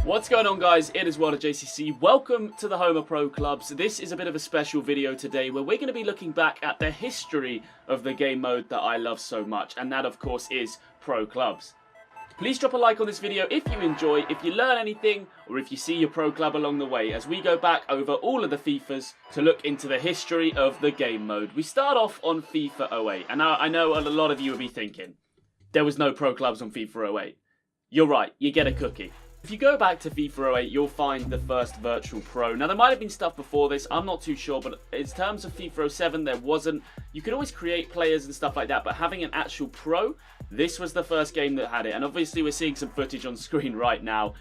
What's going on, guys? It is World of JCC. Welcome to the home of pro clubs. This is a bit of a special video today where we're going to be looking back at the history of the game mode that I love so much, and that of course is pro clubs. Please drop a like on this video if you enjoy, if you learn anything, or if you see your pro club along the way as we go back over all of the FIFAs to look into the history of the game mode. We start off on FIFA 08, and now I know a lot of you will be thinking, there was no pro clubs on FIFA 08. You're right, you get a cookie. If you go back to FIFA 08, you'll find the first Virtual Pro. Now, there might have been stuff before this, I'm not too sure, but in terms of FIFA 07, there wasn't. You could always create players and stuff like that, but having an actual pro, this was the first game that had it. And obviously, we're seeing some footage on screen right now.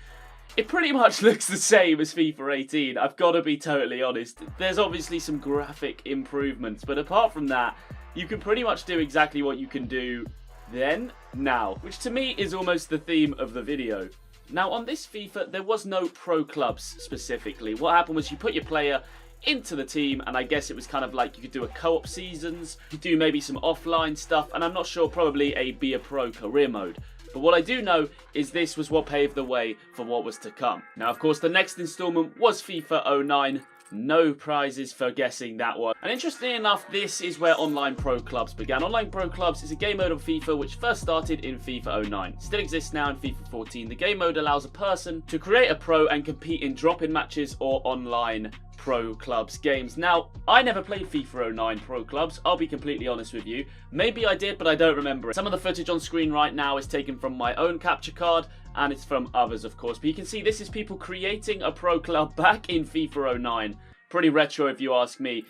It pretty much looks the same as FIFA 18, I've got to be totally honest. There's obviously some graphic improvements, but apart from that, you can pretty much do exactly what you can do then, now, which to me is almost the theme of the video. Now, on this FIFA, there was no pro clubs specifically. What happened was you put your player into the team, and I guess it was kind of like you could do a co-op seasons, you could do maybe some offline stuff, and I'm not sure, probably a Be a Pro career mode. But what I do know is this was what paved the way for what was to come. Now, of course, the next installment was FIFA 09. No prizes for guessing that one. And interestingly enough, this is where Online Pro Clubs began. Online Pro Clubs is a game mode on FIFA which first started in FIFA 09. Still exists now in FIFA 14. The game mode allows a person to create a pro and compete in drop-in matches or online pro clubs games. Now, I never played FIFA 09 pro clubs, I'll be completely honest with you. Maybe I did, but I don't remember it. Some of the footage on screen right now is taken from my own capture card, and it's from others, of course. But you can see this is people creating a pro club back in FIFA 09. Pretty retro if you ask me.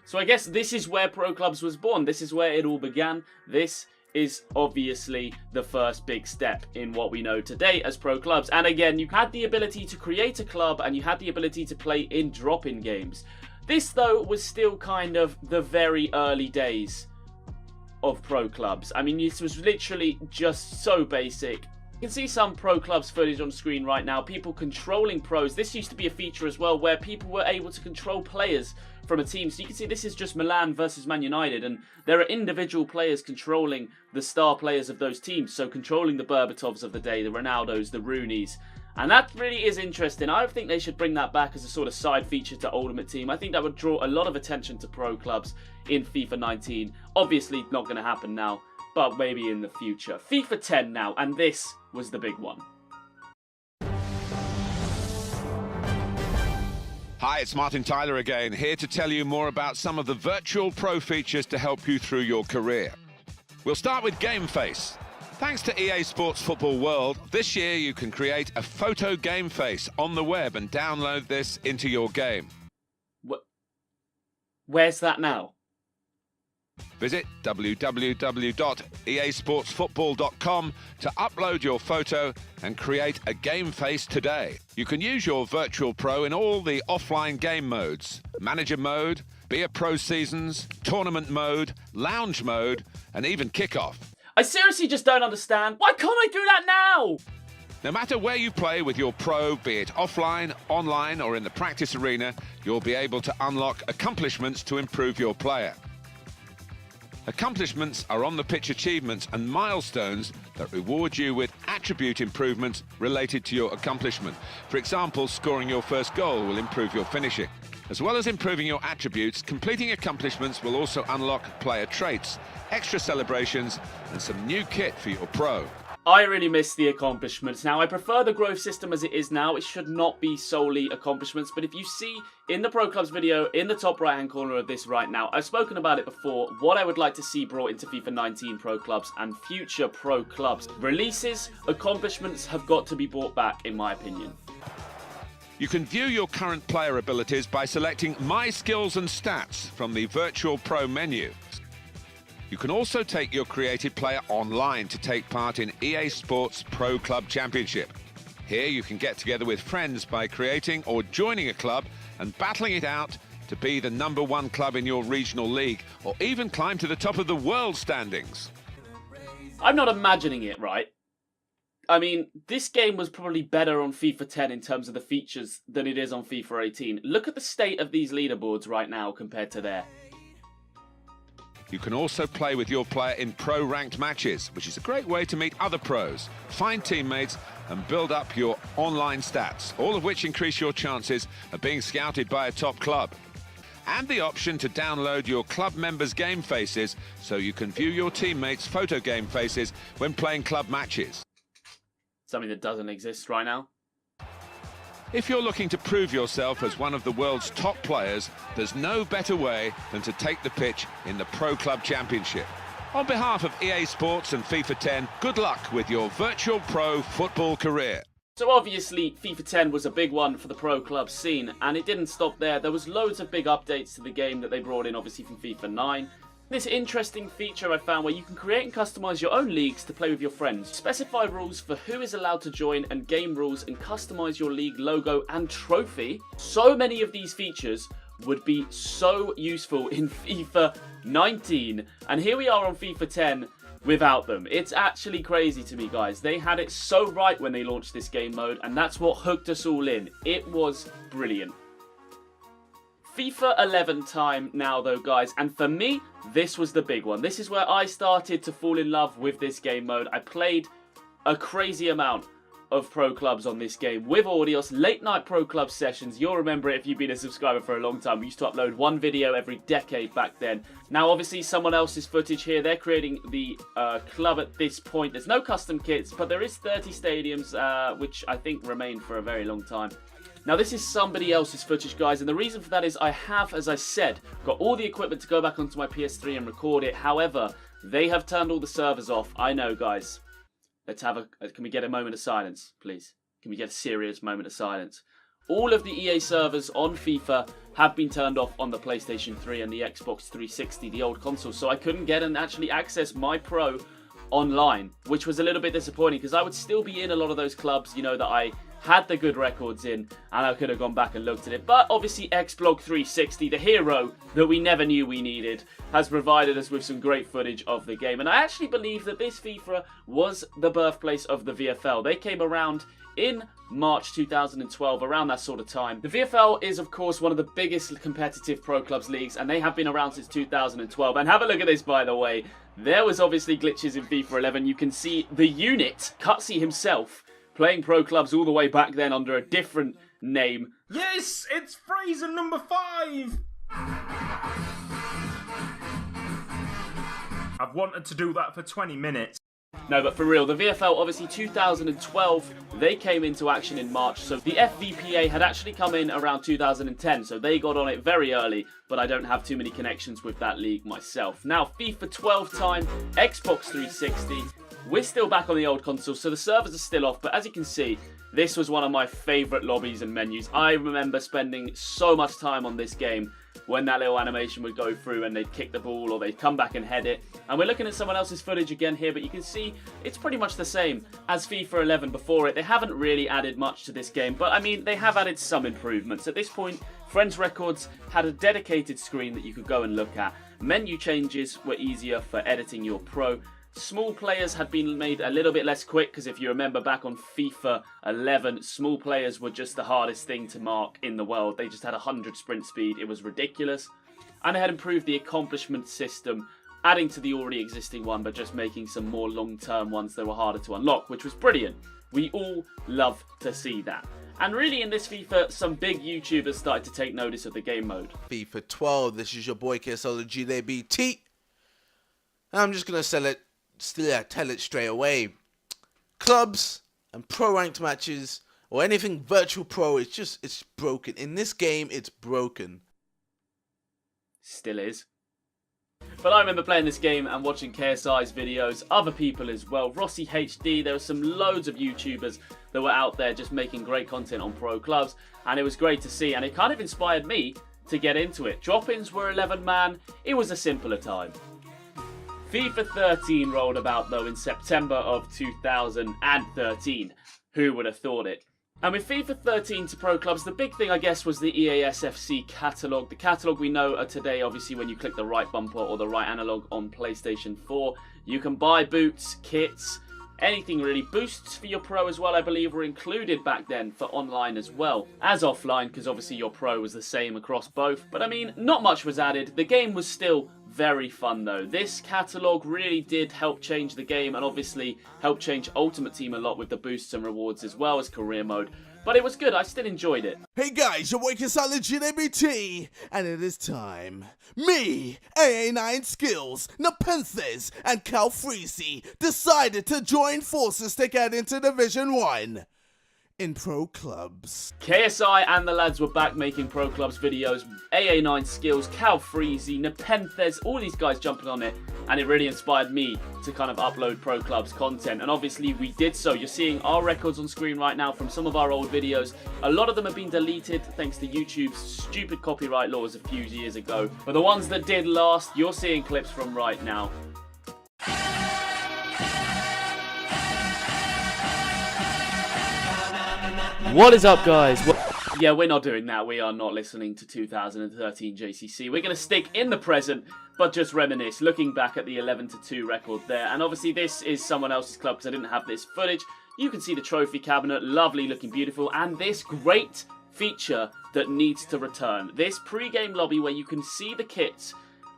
So I guess this is where pro clubs was born. This is where it all began. This is obviously the first big step in what we know today as pro clubs. And again, you had the ability to create a club and you had the ability to play in drop-in games. This, though, was still kind of the very early days of pro clubs. I mean, this was literally just so basic. You can see some pro clubs footage on screen right now, people controlling pros. This used to be a feature as well where people were able to control players from a team. So you can see this is just Milan versus Man United, and there are individual players controlling the star players of those teams. So controlling the Berbatovs of the day, the Ronaldos, the Rooneys. And that really is interesting. I think they should bring that back as a sort of side feature to Ultimate Team. I think that would draw a lot of attention to pro clubs in FIFA 19. Obviously not going to happen now, but maybe in the future. FIFA 10 now, and this was the big one. Hi, it's Martin Tyler again, here to tell you more about some of the Virtual Pro features to help you through your career. We'll start with Game Face. Thanks to EA Sports Football World, this year you can create a photo game face on the web and download this into your game. Where's that now? Visit www.easportsfootball.com to upload your photo and create a game face today. You can use your Virtual Pro in all the offline game modes: Manager mode, Be a Pro Seasons, Tournament mode, Lounge mode, and even Kickoff. I seriously just don't understand. Why can't I do that now? No matter where you play with your pro, be it offline, online, or in the practice arena, you'll be able to unlock accomplishments to improve your player. Accomplishments are on-the-pitch achievements and milestones that reward you with attribute improvements related to your accomplishment. For example, scoring your first goal will improve your finishing. As well as improving your attributes, completing accomplishments will also unlock player traits, extra celebrations, and some new kit for your pro. I really miss the accomplishments. Now, I prefer the growth system as it is now. It should not be solely accomplishments. But if you see in the Pro Clubs video, in the top right-hand corner of this right now, I've spoken about it before, what I would like to see brought into FIFA 19 Pro Clubs and future Pro Clubs. Releases, accomplishments have got to be brought back, in my opinion. You can view your current player abilities by selecting My Skills and Stats from the Virtual Pro menu. You can also take your created player online to take part in EA Sports Pro Club Championship. Here you can get together with friends by creating or joining a club and battling it out to be the #1 club in your regional league, or even climb to the top of the world standings. I'm not imagining it, right? I mean, this game was probably better on FIFA 10 in terms of the features than it is on FIFA 18. Look at the state of these leaderboards right now compared to there. You can also play with your player in pro-ranked matches, which is a great way to meet other pros, find teammates and build up your online stats, all of which increase your chances of being scouted by a top club. And the option to download your club members' game faces so you can view your teammates' photo game faces when playing club matches. Something that doesn't exist right now. If you're looking to prove yourself as one of the world's top players, there's no better way than to take the pitch in the Pro Club Championship. On behalf of EA Sports and FIFA 10, good luck with your virtual pro football career. So obviously FIFA 10 was a big one for the pro club scene, and it didn't stop there. There was loads of big updates to the game that they brought in, obviously from FIFA 9. This interesting feature I found where you can create and customise your own leagues to play with your friends. Specify rules for who is allowed to join and game rules, and customise your league logo and trophy. So many of these features would be so useful in FIFA 19, and here we are on FIFA 10 without them. It's actually crazy to me, guys. They had it so right when they launched this game mode, and that's what hooked us all in. It was brilliant. FIFA 11 time now though, guys, and for me this was the big one. This is where I started to fall in love with this game mode. I played a crazy amount of pro clubs on this game with Audios, late night pro club sessions. You'll remember it if you've been a subscriber for a long time. We used to upload one video every decade back then. Now obviously someone else's footage here. They're creating the club at this point. There's no custom kits, but there is 30 stadiums, which I think remain for a very long time. Now this is somebody else's footage, guys, and the reason for that is I have, as I said, got all the equipment to go back onto my PS3 and record it. However, they have turned all the servers off. I know, guys. Let's have can we get a moment of silence, please? Can we get a serious moment of silence? All of the EA servers on FIFA have been turned off on the PlayStation 3 and the Xbox 360, the old console, so I couldn't get and actually access my pro online, which was a little bit disappointing because I would still be in a lot of those clubs, you know, that I had the good records in, and I could have gone back and looked at it. But obviously Xblog 360, the hero that we never knew we needed, has provided us with some great footage of the game. And I actually believe that this FIFA was the birthplace of the VFL. They came around in March 2012, around that sort of time. The VFL is, of course, one of the biggest competitive pro clubs leagues, and they have been around since 2012. And have a look at this, by the way. There was obviously glitches in FIFA 11. You can see the unit, Cutsy himself, playing pro clubs all the way back then under a different name. Yes, it's Fraser number 5! I've wanted to do that for 20 minutes. No, but for real, the VFL, obviously 2012, they came into action in March, so the FVPA had actually come in around 2010, so they got on it very early, but I don't have too many connections with that league myself. Now, FIFA 12 time, Xbox 360, we're still back on the old console, so the servers are still off, but as you can see, this was one of my favourite lobbies and menus. I remember spending so much time on this game when that little animation would go through and they'd kick the ball or they'd come back and head it. And we're looking at someone else's footage again here, but you can see it's pretty much the same as FIFA 11 before it. They haven't really added much to this game, but I mean, they have added some improvements. At this point, Friends Records had a dedicated screen that you could go and look at. Menu changes were easier for editing your pro. Small players had been made a little bit less quick because if you remember back on FIFA 11, small players were just the hardest thing to mark in the world. They just had 100 sprint speed. It was ridiculous. And they had improved the accomplishment system, adding to the already existing one, but just making some more long-term ones that were harder to unlock, which was brilliant. We all love to see that. And really in this FIFA, some big YouTubers started to take notice of the game mode. FIFA 12, this is your boy KSL GDBT. I'm just going to tell it straight away. Clubs and pro ranked matches or anything virtual pro, it's broken. In this game, it's broken. Still is. But I remember playing this game and watching KSI's videos, other people as well, Rossi HD, there were some loads of YouTubers that were out there just making great content on pro clubs, and it was great to see, and it kind of inspired me to get into it. Drop-ins were 11 man, it was a simpler time. FIFA 13 rolled about though in September of 2013. Who would have thought it? And with FIFA 13 to pro clubs, the big thing I guess was the EASFC catalogue. The catalogue we know today, obviously when you click the right bumper or the right analog on PlayStation 4, you can buy boots, kits, anything really. Boosts for your pro as well, I believe, were included back then for online as well as offline, because obviously your pro was the same across both. But I mean, not much was added. The game was still Very fun though. This catalogue really did help change the game and obviously helped change Ultimate Team a lot with the boosts and rewards as well as career mode. But it was good, I still enjoyed it. Hey guys, your boy Solid GDBT, and it is time. Me, AA9 Skills, Nepenthes, and Calfreezy decided to join forces to get into Division 1 in pro clubs. KSI and the lads were back making pro clubs videos. AA9 Skills, Calfreezy, Nepenthes, all these guys jumping on it, and it really inspired me to kind of upload pro clubs content, and obviously we did so. You're seeing our records on screen right now from some of our old videos. A lot of them have been deleted thanks to YouTube's stupid copyright laws a few years ago, but the ones that did last, you're seeing clips from right now. What is up, guys? Yeah, we're not doing that. We are not listening to 2013 JCC. We're going to stick in the present, but just reminisce, looking back at the 11-2 record there. And obviously this is someone else's club because I didn't have this footage. You can see the trophy cabinet, lovely, looking beautiful, and this great feature that needs to return. This pre-game lobby where you can see the kits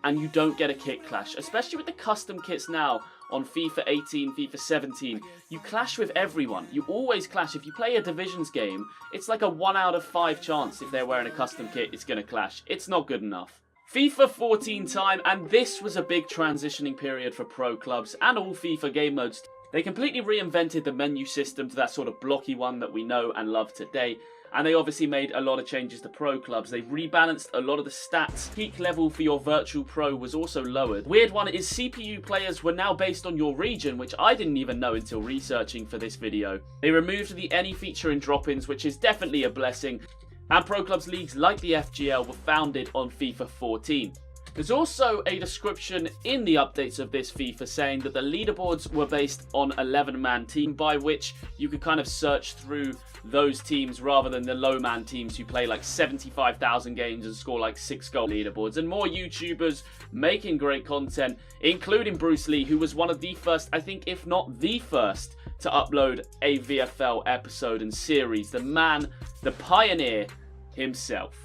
and you don't get a kit clash, especially with the custom kits now on FIFA 18, FIFA 17. You clash with everyone. You always clash. If you play a Divisions game, it's like a 1 out of 5 chance if they're wearing a custom kit, it's going to clash. It's not good enough. FIFA 14 time, and this was a big transitioning period for pro clubs and all FIFA game modes. They completely reinvented the menu system to that sort of blocky one that we know and love today. And they obviously made a lot of changes to pro clubs. They rebalanced a lot of the stats. Peak level for your virtual pro was also lowered. Weird one is CPU players were now based on your region, which I didn't even know until researching for this video. They removed the any feature in drop-ins, which is definitely a blessing. And pro clubs leagues like the FGL were founded on FIFA 14. There's also a description in the updates of this FIFA saying that the leaderboards were based on 11-man team, by which you could kind of search through those teams rather than the low-man teams who play like 75,000 games and score like 6-goal leaderboards. And more YouTubers making great content, including Bruce Lee, who was one of the first, I think if not the first, to upload a VFL episode and series. The man, the pioneer himself.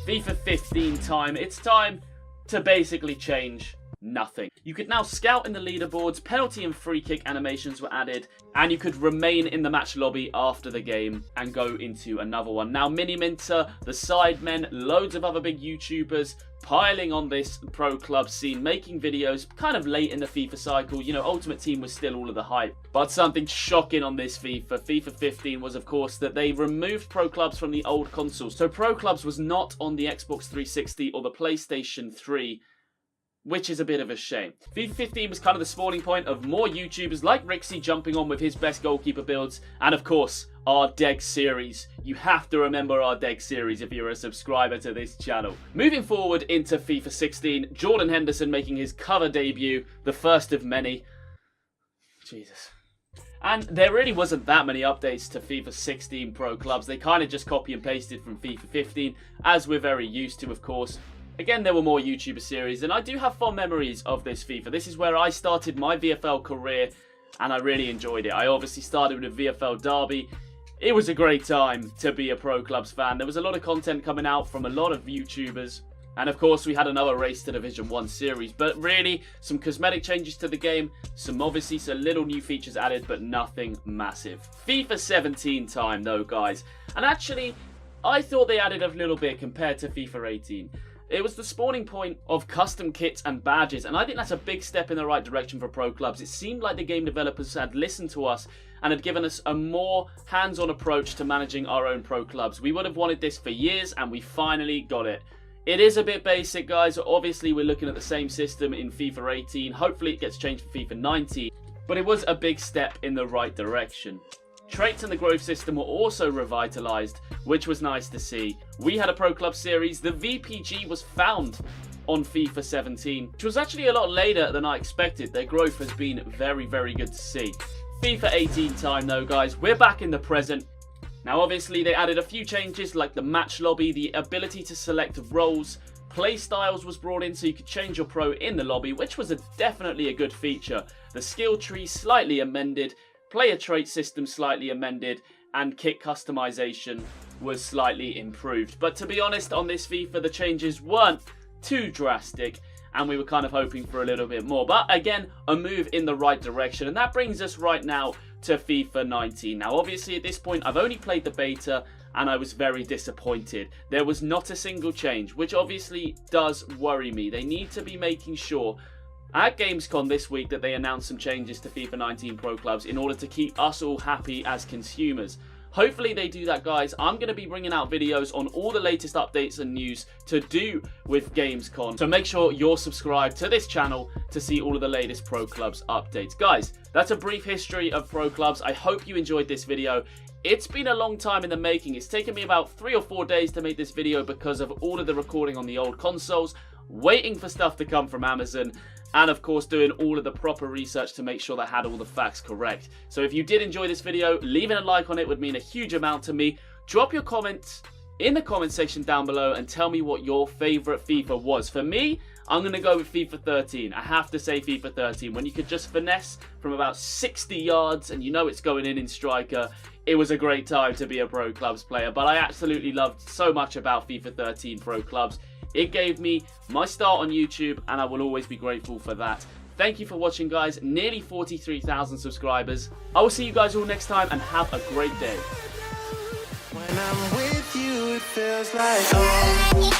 FIFA 15 time. It's time to basically change nothing. You could now scout in the leaderboards, penalty and free kick animations were added, and you could remain in the match lobby after the game and go into another one. Now Mini Minter, the Sidemen, loads of other big YouTubers piling on this pro club scene, making videos kind of late in the FIFA cycle. You know, Ultimate Team was still all of the hype. But something shocking on this FIFA 15 was of course that they removed pro clubs from the old consoles. So pro clubs was not on the Xbox 360 or the PlayStation 3, which is a bit of a shame. FIFA 15 was kind of the spawning point of more YouTubers like Rixie jumping on with his best goalkeeper builds, and of course, our DEG series. You have to remember our DEG series if you're a subscriber to this channel. Moving forward into FIFA 16, Jordan Henderson making his cover debut, the first of many. Jesus. And there really wasn't that many updates to FIFA 16 Pro Clubs. They kind of just copy and pasted from FIFA 15, as we're very used to, of course. Again, there were more YouTuber series, and I do have fond memories of this FIFA. This is where I started my VFL career, and I really enjoyed it. I obviously started with VFL Derby. It was a great time to be a Pro Clubs fan. There was a lot of content coming out from a lot of YouTubers. And of course, we had another race to Division 1 series. But really, some cosmetic changes to the game. Some little new features added, but nothing massive. FIFA 17 time though, guys. And actually, I thought they added a little bit compared to FIFA 18. It was the spawning point of custom kits and badges, and I think that's a big step in the right direction for pro clubs. It seemed like the game developers had listened to us and had given us a more hands-on approach to managing our own pro clubs. We would have wanted this for years, and we finally got it. It is a bit basic, guys. Obviously, we're looking at the same system in FIFA 18. Hopefully, it gets changed for FIFA 19, but it was a big step in the right direction. Traits and the growth system were also revitalized, which was nice to see. We had a Pro Club series. The VPG was found on FIFA 17, which was actually a lot later than I expected. Their growth has been very, very good to see. FIFA 18 time though, guys. We're back in the present. Now, obviously, they added a few changes like the match lobby, the ability to select roles. Play styles was brought in so you could change your pro in the lobby, which was definitely a good feature. The skill tree slightly amended. Player trait system slightly amended, and kit customization was slightly improved. But to be honest, on this FIFA, the changes weren't too drastic, and we were kind of hoping for a little bit more. But again, a move in the right direction, and that brings us right now to FIFA 19. Now, obviously, at this point, I've only played the beta, and I was very disappointed. There was not a single change, which obviously does worry me. They need to be making sure at Gamescom this week that they announce some changes to FIFA 19 Pro Clubs in order to keep us all happy as consumers. Hopefully they do that, guys. I'm going to be bringing out videos on all the latest updates and news to do with Gamescom. So make sure you're subscribed to this channel to see all of the latest Pro Clubs updates. Guys, that's a brief history of Pro Clubs. I hope you enjoyed this video. It's been a long time in the making. It's taken me about 3 or 4 days to make this video because of all of the recording on the old consoles, waiting for stuff to come from Amazon, and of course doing all of the proper research to make sure that I had all the facts correct. So if you did enjoy this video, leaving a like on it would mean a huge amount to me. Drop your comments in the comment section down below and tell me what your favourite FIFA was. For me, I'm going to go with FIFA 13. I have to say FIFA 13. When you could just finesse from about 60 yards and you know it's going in striker, it was a great time to be a Pro Clubs player. But I absolutely loved so much about FIFA 13 Pro Clubs. It gave me my start on YouTube, and I will always be grateful for that. Thank you for watching, guys. Nearly 43,000 subscribers. I will see you guys all next time, and have a great day. When I'm with you, it feels like home.